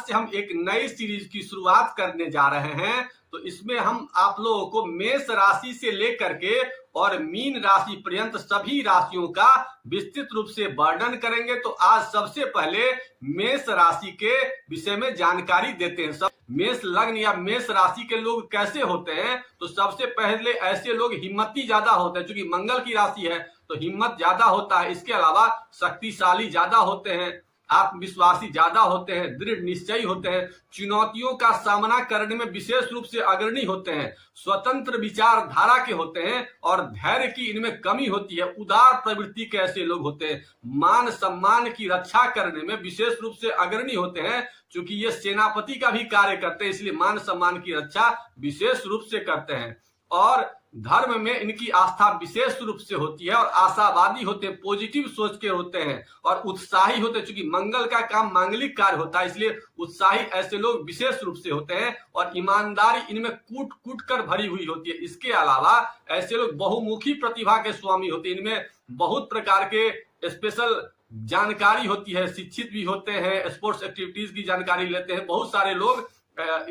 से हम एक नई सीरीज की शुरुआत करने जा रहे हैं। तो इसमें हम आप लोगों को मेष राशि से लेकर के और मीन राशि पर्यंत सभी राशियों का विस्तृत रूप से वर्णन करेंगे। तो आज सबसे पहले मेष राशि के विषय में जानकारी देते हैं। सब मेष लग्न या मेष राशि के लोग कैसे होते हैं, तो सबसे पहले ऐसे लोग हिम्मती ज्यादा होते हैं, क्योंकि मंगल की राशि है तो हिम्मत ज्यादा होता है। इसके अलावा शक्तिशाली ज्यादा होते हैं, आत्मविश्वासी ज्यादा होते हैं, दृढ़ निश्चयी होते हैं, चुनौतियों का सामना करने में विशेष रूप से अग्रणी होते हैं, स्वतंत्र विचारधारा के होते हैं और धैर्य की इनमें कमी होती है। उदार प्रवृत्ति के ऐसे लोग होते हैं, मान सम्मान की रक्षा करने में विशेष रूप से अग्रणी होते हैं। चूंकि ये सेनापति का भी कार्य करते हैं, इसलिए मान सम्मान की रक्षा विशेष रूप से करते हैं और धर्म में इनकी आस्था विशेष रूप से होती है और आशावादी होते हैं, पॉजिटिव सोच के होते हैं और उत्साही होते हैं। चूंकि मंगल का काम मांगलिक कार्य होता है, इसलिए उत्साही ऐसे लोग विशेष रूप से होते हैं और ईमानदारी इनमें कूट कूट कर भरी हुई होती है। इसके अलावा ऐसे लोग बहुमुखी प्रतिभा के स्वामी होते हैं, इनमें बहुत प्रकार के स्पेशल जानकारी होती है, शिक्षित भी होते हैं, स्पोर्ट्स एक्टिविटीज की जानकारी लेते हैं। बहुत सारे लोग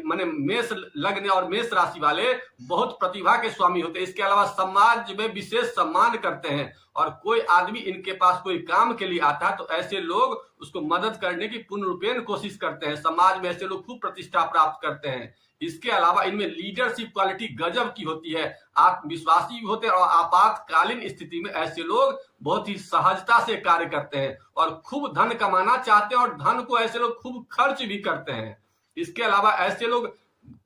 माने मेष लग्न और मेष राशि वाले बहुत प्रतिभा के स्वामी होते हैं। इसके अलावा समाज में विशेष सम्मान करते हैं और कोई आदमी इनके पास कोई काम के लिए आता है तो ऐसे लोग उसको मदद करने की पूर्ण रूपेण कोशिश करते हैं। समाज में ऐसे लोग खूब प्रतिष्ठा प्राप्त करते हैं। इसके अलावा इनमें लीडरशिप क्वालिटी गजब की होती है, आत्मविश्वासी भी होते हैं और आपातकालीन स्थिति में ऐसे लोग बहुत ही सहजता से कार्य करते हैं और खूब धन कमाना चाहते हैं और धन को ऐसे लोग खूब खर्च भी करते हैं। इसके अलावा ऐसे लोग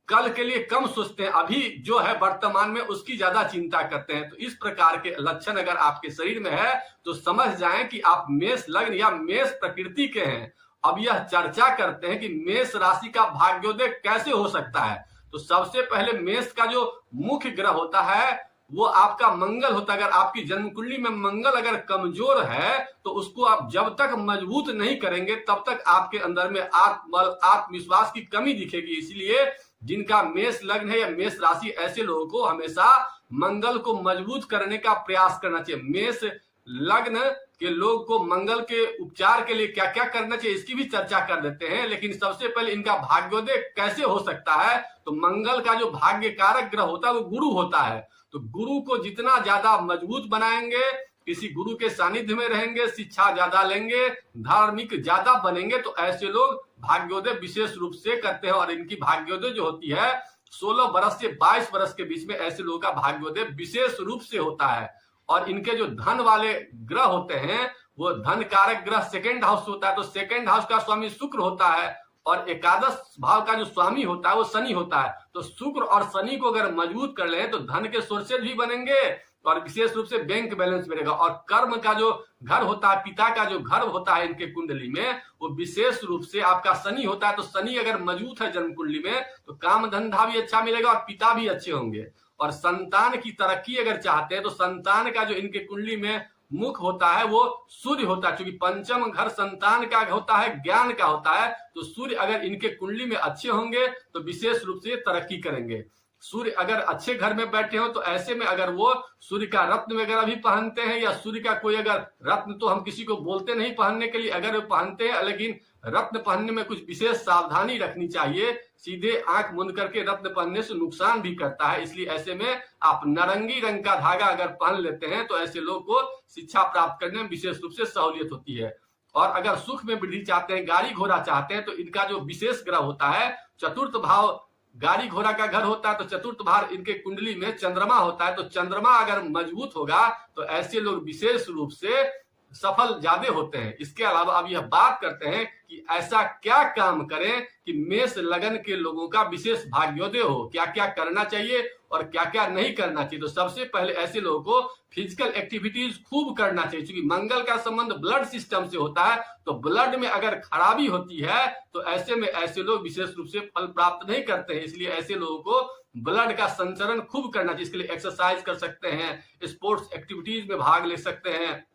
कल के लिए कम सोचते हैं, अभी जो है वर्तमान में उसकी ज्यादा चिंता करते हैं। तो इस प्रकार के लक्षण अगर आपके शरीर में है तो समझ जाएं कि आप मेष लग्न या मेष प्रकृति के हैं। अब यह चर्चा करते हैं कि मेष राशि का भाग्योदय कैसे हो सकता है। तो सबसे पहले मेष का जो मुख्य ग्रह होता है वो आपका मंगल होता है। अगर आपकी जन्म कुंडली में मंगल अगर कमजोर है तो उसको आप जब तक मजबूत नहीं करेंगे तब तक आपके अंदर में आत्मबल आत्मविश्वास की कमी दिखेगी। इसलिए जिनका मेष लग्न है या मेष राशि, ऐसे लोगों को हमेशा मंगल को मजबूत करने का प्रयास करना चाहिए। मेष लग्न के लोग को मंगल के उपचार के लिए क्या क्या करना चाहिए इसकी भी चर्चा कर देते हैं। लेकिन सबसे पहले इनका भाग्योदय कैसे हो सकता है, तो मंगल का जो भाग्य कारक ग्रह होता है वो गुरु होता है। तो गुरु को जितना ज्यादा मजबूत बनाएंगे, किसी गुरु के सानिध्य में रहेंगे, शिक्षा ज्यादा लेंगे, धार्मिक ज्यादा बनेंगे, तो ऐसे लोग भाग्योदय विशेष रूप से करते हैं। और इनकी भाग्योदय जो होती है 16 वर्ष से 22 वर्ष के बीच में ऐसे लोगों का भाग्योदय विशेष रूप से होता है। और इनके जो धन वाले ग्रह होते हैं वो धन कारक ग्रह सेकेंड हाउस होता है। तो सेकेंड हाउस का स्वामी शुक्र होता है और एकादश भाव का जो स्वामी होता है वो शनि होता है। तो शुक्र और शनि को अगर मजबूत कर ले तो धन के सोर्सेज भी बनेंगे और विशेष रूप से बैंक बैलेंस बढ़ेगा। और कर्म का जो घर होता है, पिता का जो घर होता है इनके कुंडली में, वो विशेष रूप से आपका शनि होता है। तो शनि अगर मजबूत है जन्म कुंडली में तो काम धंधा भी अच्छा मिलेगा और पिता भी अच्छे होंगे। और संतान की तरक्की अगर चाहते हैं तो संतान का जो इनके कुंडली में मुख होता है वो सूर्य होता है। क्योंकि पंचम घर संतान का होता है, ज्ञान का होता है। तो सूर्य अगर इनके कुंडली में अच्छे होंगे तो विशेष रूप से तरक्की करेंगे। सूर्य अगर अच्छे घर में बैठे हो तो ऐसे में अगर वो सूर्य का रत्न वगैरह भी पहनते हैं या सूर्य का कोई अगर रत्न, तो हम किसी को बोलते नहीं पहनने के लिए, अगर वो पहनते हैं, लेकिन रत्न पहनने में कुछ विशेष सावधानी रखनी चाहिए। सीधे आंख मूंद करके रत्न पहनने से नुकसान भी करता है। इसलिए ऐसे में आप नारंगी रंग का धागा अगर पहन लेते हैं तो ऐसे लोग को शिक्षा प्राप्त करने में विशेष रूप से सहूलियत होती है। और अगर सुख में वृद्धि चाहते हैं, गाड़ी घोड़ा चाहते हैं, तो इनका जो विशेष ग्रह होता है चतुर्थ भाव गाड़ी घोड़ा का घर होता है। तो चतुर्थ भाव इनके कुंडली में चंद्रमा होता है। तो चंद्रमा अगर मजबूत होगा तो ऐसे लोग विशेष रूप से सफल ज्यादा होते हैं। इसके अलावा अब यह बात करते हैं कि ऐसा क्या काम करें कि मेष लगन के लोगों का विशेष भाग्योदय हो, क्या क्या करना चाहिए और क्या क्या नहीं करना चाहिए। तो सबसे पहले ऐसे लोगों को फिजिकल एक्टिविटीज खूब करना चाहिए। क्योंकि मंगल का संबंध ब्लड सिस्टम से होता है, तो ब्लड में अगर खराबी होती है तो ऐसे में ऐसे लोग विशेष रूप से फल प्राप्त नहीं करते हैं। इसलिए ऐसे लोगों को ब्लड का संचरण खूब करना चाहिए। इसके लिए एक्सरसाइज कर सकते हैं, स्पोर्ट्स एक्टिविटीज में भाग ले सकते हैं।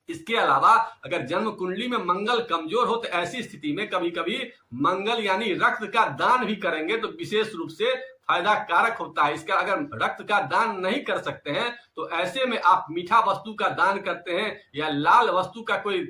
इसके अलावा अगर जन्म कुंडली में मंगल कमजोर हो तो ऐसी स्थिति में कभी कभी मंगल यानी रक्त का दान भी करेंगे तो विशेष रूप से फायदा कारक होता है। इसका अगर रक्त का दान नहीं कर सकते हैं तो ऐसे में आप मीठा वस्तु का दान करते हैं या लाल वस्तु का कोई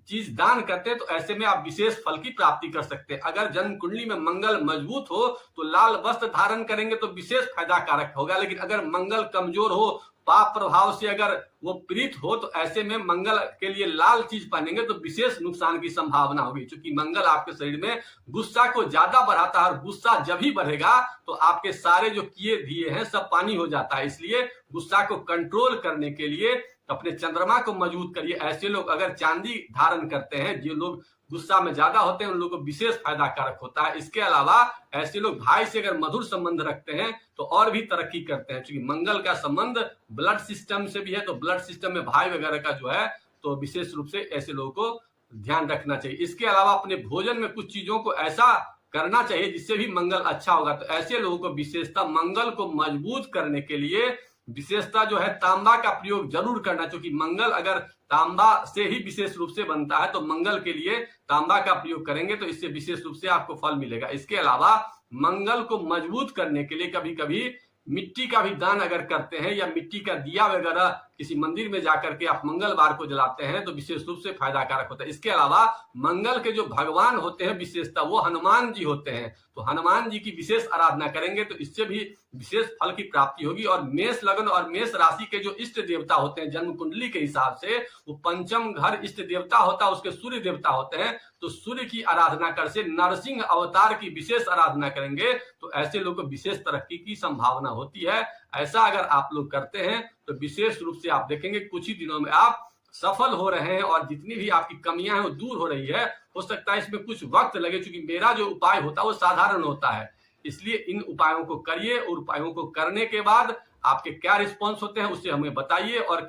चीज दान करते हैं तो ऐसे में आप विशेष फल की प्राप्ति कर सकते हैं। अगर जन्म कुंडली में मंगल मजबूत हो तो लाल वस्त्र धारण करेंगे तो विशेष फायदा कारक होगा, लेकिन अगर मंगल कमजोर हो, पाप प्रभाव से अगर वो पीड़ित हो, तो ऐसे में मंगल के लिए लाल चीज पहनेंगे तो विशेष नुकसान की संभावना होगी। क्योंकि मंगल आपके शरीर में गुस्सा को ज्यादा बढ़ाता है और गुस्सा जब ही बढ़ेगा तो आपके सारे जो किए दिए हैं सब पानी हो जाता है। इसलिए गुस्सा को कंट्रोल करने के लिए अपने चंद्रमा को मजबूत करिए। ऐसे लोग अगर चांदी धारण करते हैं, जो लोग गुस्सा में ज्यादा होते हैं, उन लोगों को विशेष फायदा कारक होता है। इसके अलावा ऐसे लोग भाई से अगर मधुर संबंध रखते हैं तो और भी तरक्की करते हैं। क्योंकि मंगल का संबंध ब्लड सिस्टम से भी है, तो ब्लड सिस्टम में भाई वगैरह का जो है तो विशेष रूप से ऐसे लोगों को ध्यान रखना चाहिए। इसके अलावा अपने भोजन में कुछ चीजों को ऐसा करना चाहिए जिससे भी मंगल अच्छा होगा। तो ऐसे लोगों को विशेषता मंगल को मजबूत करने के लिए विशेषता जो है तांबा का प्रयोग जरूर करना, क्योंकि मंगल अगर तांबा से ही विशेष रूप से बनता है तो मंगल के लिए तांबा का प्रयोग करेंगे तो इससे विशेष रूप से आपको फल मिलेगा। इसके अलावा मंगल को मजबूत करने के लिए कभी कभी मिट्टी का भी दान अगर करते हैं या मिट्टी का दिया वगैरह किसी मंदिर में जाकर के आप मंगलवार को जलाते हैं तो विशेष रूप से फायदा कारक होता है। इसके अलावा मंगल के जो भगवान होते हैं विशेषता वो हनुमान जी होते हैं, तो हनुमान जी की विशेष आराधना करेंगे तो इससे भी विशेष फल की प्राप्ति होगी। और मेष लग्न और मेष राशि के जो इष्ट देवता होते हैं जन्म कुंडली के हिसाब से, वो पंचम घर इष्ट देवता होता है, उसके सूर्य देवता होते हैं। तो सूर्य की आराधना कर से नरसिंह अवतार की विशेष आराधना करेंगे तो ऐसे लोगों को विशेष तरक्की की संभावना होती है। ऐसा अगर आप लोग करते हैं तो विशेष रूप से आप देखेंगे कुछ ही दिनों में आप सफल हो रहे हैं और जितनी भी आपकी कमियां हैं वो दूर हो रही है। हो सकता है इसमें कुछ वक्त लगे, क्योंकि मेरा जो उपाय होता है वो साधारण होता है। इसलिए इन उपायों को करिए और उपायों को करने के बाद आपके क्या रिस्पॉन्स होते हैं उससे हमें बताइए। और